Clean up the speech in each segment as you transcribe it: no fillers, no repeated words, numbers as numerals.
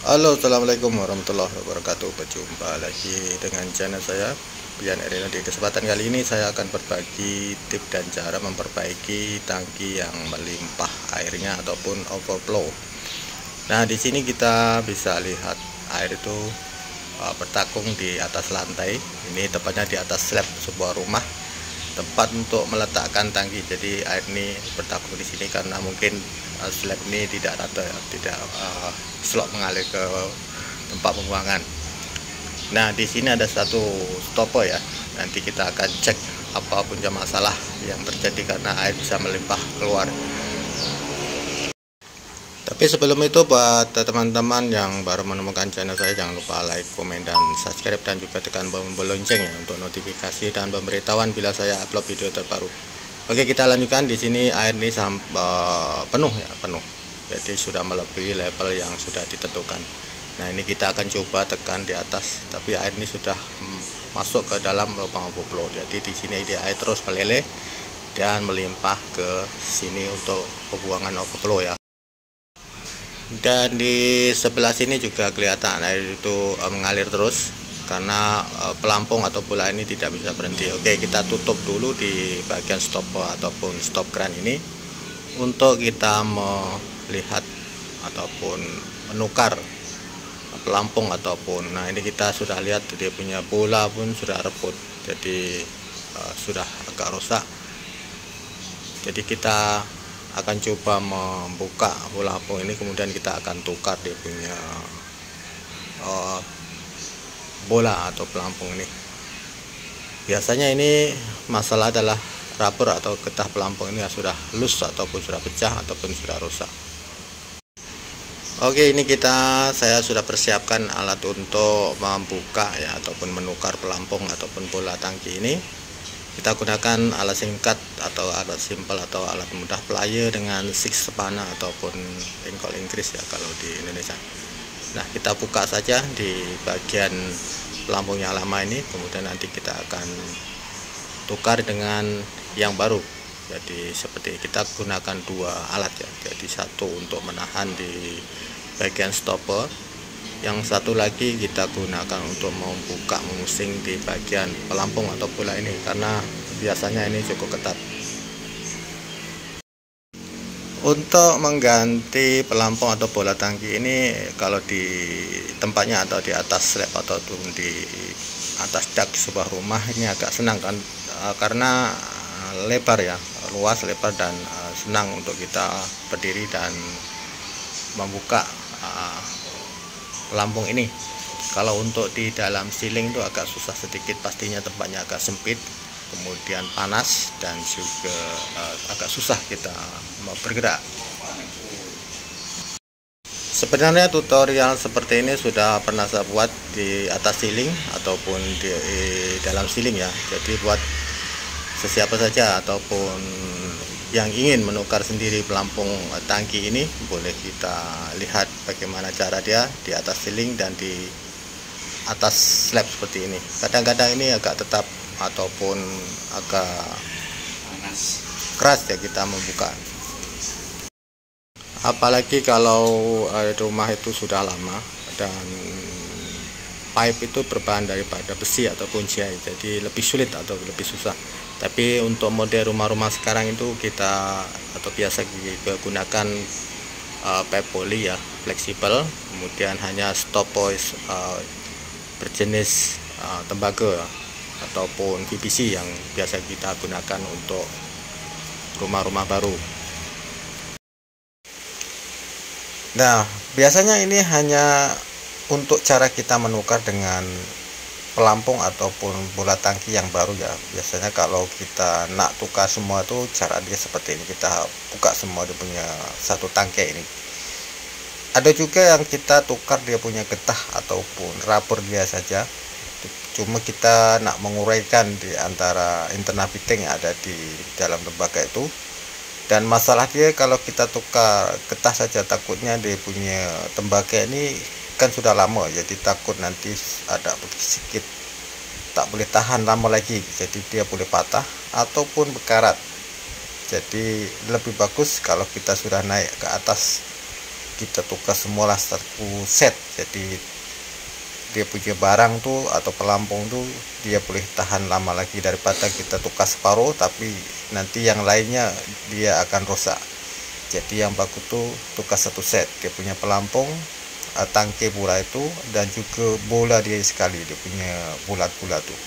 Halo, assalamualaikum warahmatullahi wabarakatuh. Berjumpa lagi dengan channel saya, Bian Erino. Di kesempatan kali ini saya akan berbagi tips dan cara memperbaiki tangki yang melimpah airnya ataupun overflow. Nah, di sini kita bisa lihat air itu bertakung di atas lantai. Ini tepatnya di atas slab sebuah rumah, tempat untuk meletakkan tangki. Jadi air ini bertakung di sini karena mungkin slab ini tidak rata, tidak slot mengalir ke tempat pembuangan. Nah, di sini ada satu stopper ya. Nanti kita akan cek apa punca masalah yang terjadi karena air bisa melimpah keluar. Tapi sebelum itu, buat teman-teman yang baru menemukan channel saya, jangan lupa like, komen, dan subscribe, dan juga tekan tombol lonceng ya untuk notifikasi dan pemberitahuan bila saya upload video terbaru. Oke, kita lanjutkan. Di sini air ini sampai penuh ya, penuh. Jadi sudah melebihi level yang sudah ditentukan. Nah, ini kita akan coba tekan di atas, tapi air ini sudah masuk ke dalam lubang overflow. Jadi di sini dia air terus meleleh dan melimpah ke sini untuk pembuangan overflow ya. Dan di sebelah sini juga kelihatan air itu mengalir terus karena pelampung atau bola ini tidak bisa berhenti. Oke, kita tutup dulu di bagian stopper ataupun stop kran ini untuk kita melihat ataupun menukar pelampung ataupun, nah ini kita sudah lihat dia punya bola pun sudah reput, jadi sudah agak rusak. Jadi kita akan coba membuka pelampung ini, kemudian kita akan tukar dia punya bola atau pelampung ini. Biasanya ini masalah adalah rubber atau getah pelampung ini sudah loose ataupun sudah pecah ataupun sudah rusak. Oke, ini saya sudah persiapkan alat untuk membuka ya ataupun menukar pelampung ataupun bola tangki ini. Kita gunakan alat singkat atau alat simpel atau alat mudah plier dengan six sepana ataupun engkol Inggris ya kalau di Indonesia. Nah, kita buka saja di bagian pelampung yang lama ini, kemudian nanti kita akan tukar dengan yang baru. Jadi seperti kita gunakan dua alat ya. Jadi satu untuk menahan di bagian stopper, yang satu lagi kita gunakan untuk membuka mengusing di bagian pelampung atau bola ini karena biasanya ini cukup ketat. Untuk mengganti pelampung atau bola tangki ini, kalau di tempatnya atau di atas slab atau di atas dak sebuah rumah ini agak senang kan, karena lebar ya, luas, lebar, dan senang untuk kita berdiri dan membuka pelampung ini. Kalau untuk di dalam ceiling itu agak susah sedikit, pastinya tempatnya agak sempit, kemudian panas, dan juga agak susah kita mau bergerak. Sebenarnya tutorial seperti ini sudah pernah saya buat di atas ceiling ataupun di dalam ceiling ya. Jadi buat sesiapa saja ataupun yang ingin menukar sendiri pelampung tangki ini, boleh kita lihat bagaimana cara dia di atas ceiling dan di atas slab seperti ini. Kadang-kadang ini agak tetap ataupun agak keras ya kita membuka. Apalagi kalau rumah itu sudah lama dan pipe itu berbahan daripada besi ataupun jahit, jadi lebih sulit atau lebih susah. Tapi untuk model rumah-rumah sekarang itu kita atau biasa kita gunakan pipe poly ya, fleksibel, kemudian hanya stopper berjenis tembaga ataupun PVC yang biasa kita gunakan untuk rumah-rumah baru. Nah, biasanya ini hanya untuk cara kita menukar dengan pelampung ataupun bola tangki yang baru ya. Biasanya kalau kita nak tukar semua tuh cara dia seperti ini, kita buka semua dia punya satu tangki ini. Ada juga yang kita tukar dia punya getah ataupun rubber dia saja, cuma kita nak menguraikan di antara internal fitting yang ada di dalam tembaga itu. Dan masalah dia kalau kita tukar getah saja, takutnya dia punya tembaga ini kan sudah lama, jadi takut nanti ada sedikit tak boleh tahan lama lagi, jadi dia boleh patah ataupun berkarat. Jadi lebih bagus kalau kita sudah naik ke atas kita tukar semualah satu set. Jadi dia punya barang tuh atau pelampung tuh dia boleh tahan lama lagi daripada kita tukar separuh tapi nanti yang lainnya dia akan rusak. Jadi yang bagus tuh tukar satu set, dia punya pelampung, tangke pula itu, dan juga bola dia sekali, dia punya bulat-bulat tuh.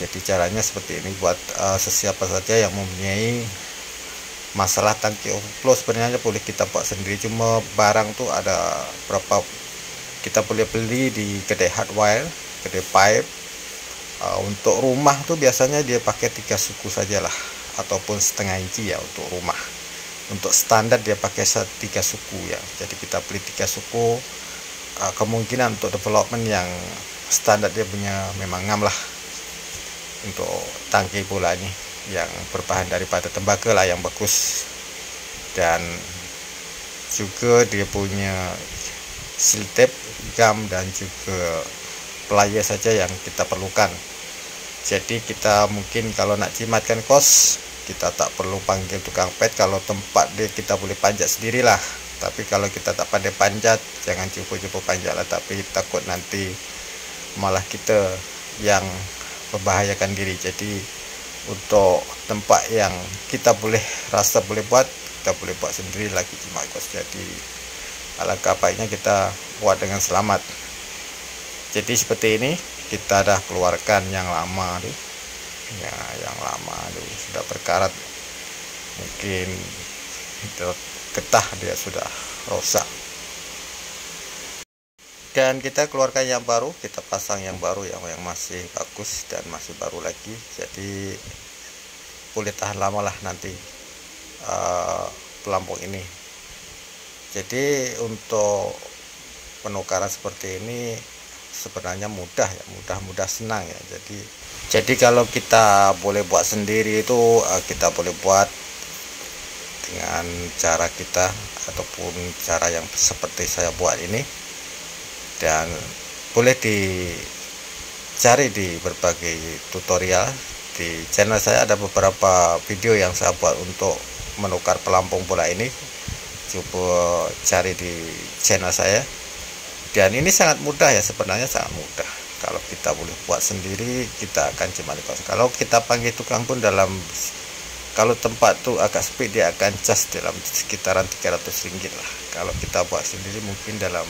Jadi caranya seperti ini buat sesiapa saja yang mempunyai masalah tangki overflow. Sebenarnya boleh kita buat sendiri, cuma barang tuh ada berapa kita boleh beli di kedai hardware, kedai pipe. Untuk rumah tuh biasanya dia pakai 3 suku sajalah, ataupun setengah inci ya untuk rumah. Untuk standar dia pakai 3 suku ya. Jadi kita beli 3 suku. Kemungkinan untuk development yang standar dia punya memang ngam lah. Untuk tangki bolanya yang berbahan daripada tembaga lah yang bagus. Dan juga dia punya seal tape, gum, dan juga pliers saja yang kita perlukan. Jadi kita mungkin kalau nak jimatkan kos, kita tak perlu panggil tukang pet. Kalau tempat dia kita boleh panjat sendirilah. Tapi kalau kita tak pandai panjat, jangan cupu-cupu panjat lah. Tapi takut nanti malah kita yang membahayakan diri. Jadi untuk tempat yang kita boleh rasa boleh buat, kita boleh buat sendiri lagi jimat kos. Jadi alangkah baiknya kita buat dengan selamat. Jadi seperti ini kita dah keluarkan yang lama tuh. Ya, yang lama tuh sudah berkarat, mungkin getah dia sudah rusak. Dan kita keluarkan yang baru, kita pasang yang baru yang masih bagus dan masih baru lagi. Jadi boleh tahan lama lah nanti pelampung ini. Jadi untuk penukaran seperti ini sebenarnya mudah ya, mudah senang ya. Jadi kalau kita boleh buat sendiri itu kita boleh buat dengan cara kita ataupun cara yang seperti saya buat ini, dan boleh dicari di berbagai tutorial. Di channel saya ada beberapa video yang saya buat untuk menukar pelampung bola ini. Coba cari di channel saya. Dan ini sangat mudah ya, sebenarnya sangat mudah. Kalau kita boleh buat sendiri, kita akan cuma kos. Kalau kita panggil tukang pun kalau tempat tuh agak sepi, dia akan cas dalam sekitaran 300 ringgit lah. Kalau kita buat sendiri mungkin dalam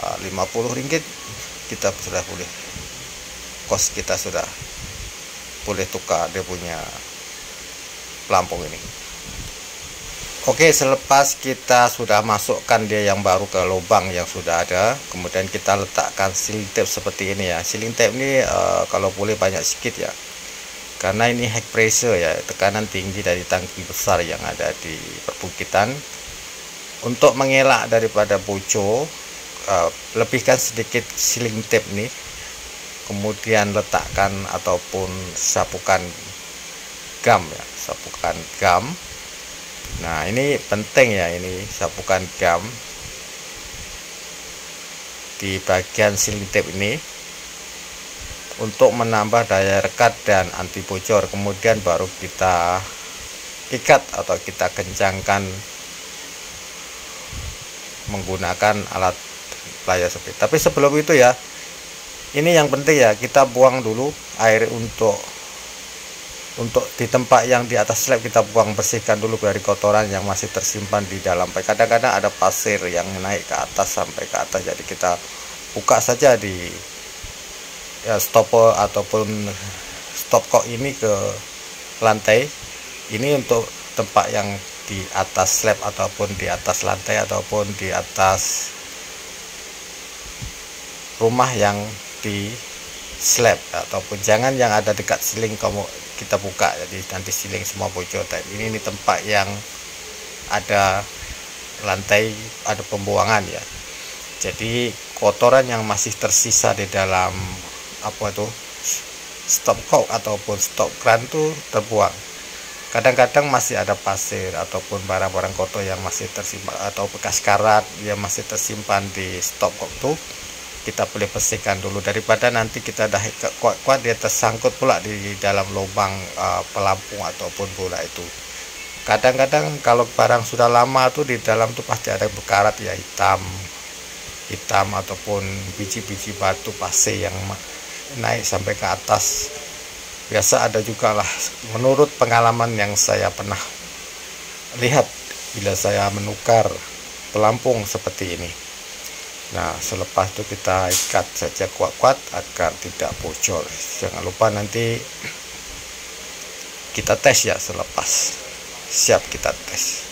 50 ringgit kita sudah boleh, kos kita sudah boleh tukar dia punya pelampung ini. Oke, selepas kita sudah masukkan dia yang baru ke lubang yang sudah ada, kemudian kita letakkan sealing tape seperti ini ya. Sealing tape ini kalau boleh banyak sedikit ya, karena ini high pressure ya, tekanan tinggi dari tangki besar yang ada di perbukitan. Untuk mengelak daripada bocor, lebihkan sedikit sealing tape nih, kemudian letakkan ataupun sapukan gum ya, sapukan gum. Nah ini penting ya, ini sapukan gum di bagian sealing tape ini untuk menambah daya rekat dan anti bocor. Kemudian baru kita ikat atau kita kencangkan menggunakan alat pliers seperti. Tapi sebelum itu ya, ini yang penting ya, kita buang dulu air untuk di tempat yang di atas slab, kita buang, bersihkan dulu dari kotoran yang masih tersimpan di dalam. Kadang-kadang ada pasir yang naik ke atas sampai ke atas, jadi kita buka saja di stopper ataupun stopcock ini ke lantai. Ini untuk tempat yang di atas slab ataupun di atas lantai ataupun di atas rumah yang di slab, ataupun jangan yang ada dekat siling kamu kita buka, jadi nanti siling semua bocor. Ini tempat yang ada lantai, ada pembuangan ya. Jadi kotoran yang masih tersisa di dalam stopcock ataupun stop kran itu terbuang. Kadang-kadang masih ada pasir ataupun barang-barang kotor yang masih tersimpan atau bekas karat yang masih tersimpan di stopcock tuh, kita boleh bersihkan dulu daripada nanti kita dah kuat-kuat dia tersangkut pula di dalam lubang pelampung ataupun bola itu. Kadang-kadang kalau barang sudah lama tuh di dalam tuh pasti ada berkarat ya, hitam ataupun biji-biji batu pasir yang naik sampai ke atas. Biasa ada juga lah, menurut pengalaman yang saya pernah lihat bila saya menukar pelampung seperti ini. Nah, selepas itu kita ikat saja kuat-kuat agar tidak bocor. Jangan lupa nanti kita tes ya, selepas siap kita tes.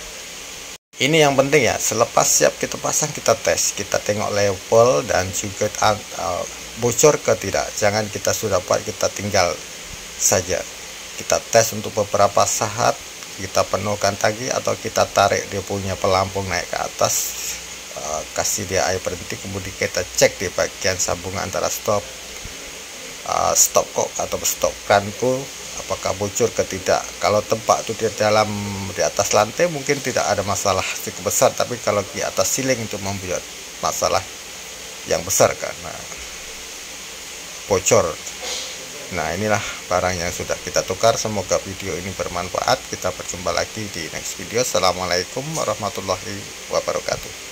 Ini yang penting ya, selepas siap kita pasang kita tes, kita tengok level dan juga bocor ke tidak. Jangan kita sudah buat kita tinggal saja. Kita tes untuk beberapa saat, kita penuhkan tangki atau kita tarik dia punya pelampung naik ke atas, kasih dia air berhenti, kemudian kita cek di bagian sambungan antara stop kok atau stop kranku apakah bocor ke tidak. Kalau tempat itu di atas lantai mungkin tidak ada masalah cukup besar, tapi kalau di atas siling itu membuat masalah yang besar karena bocor. Nah, inilah barang yang sudah kita tukar. Semoga video ini bermanfaat. Kita berjumpa lagi di next video. Assalamualaikum warahmatullahi wabarakatuh.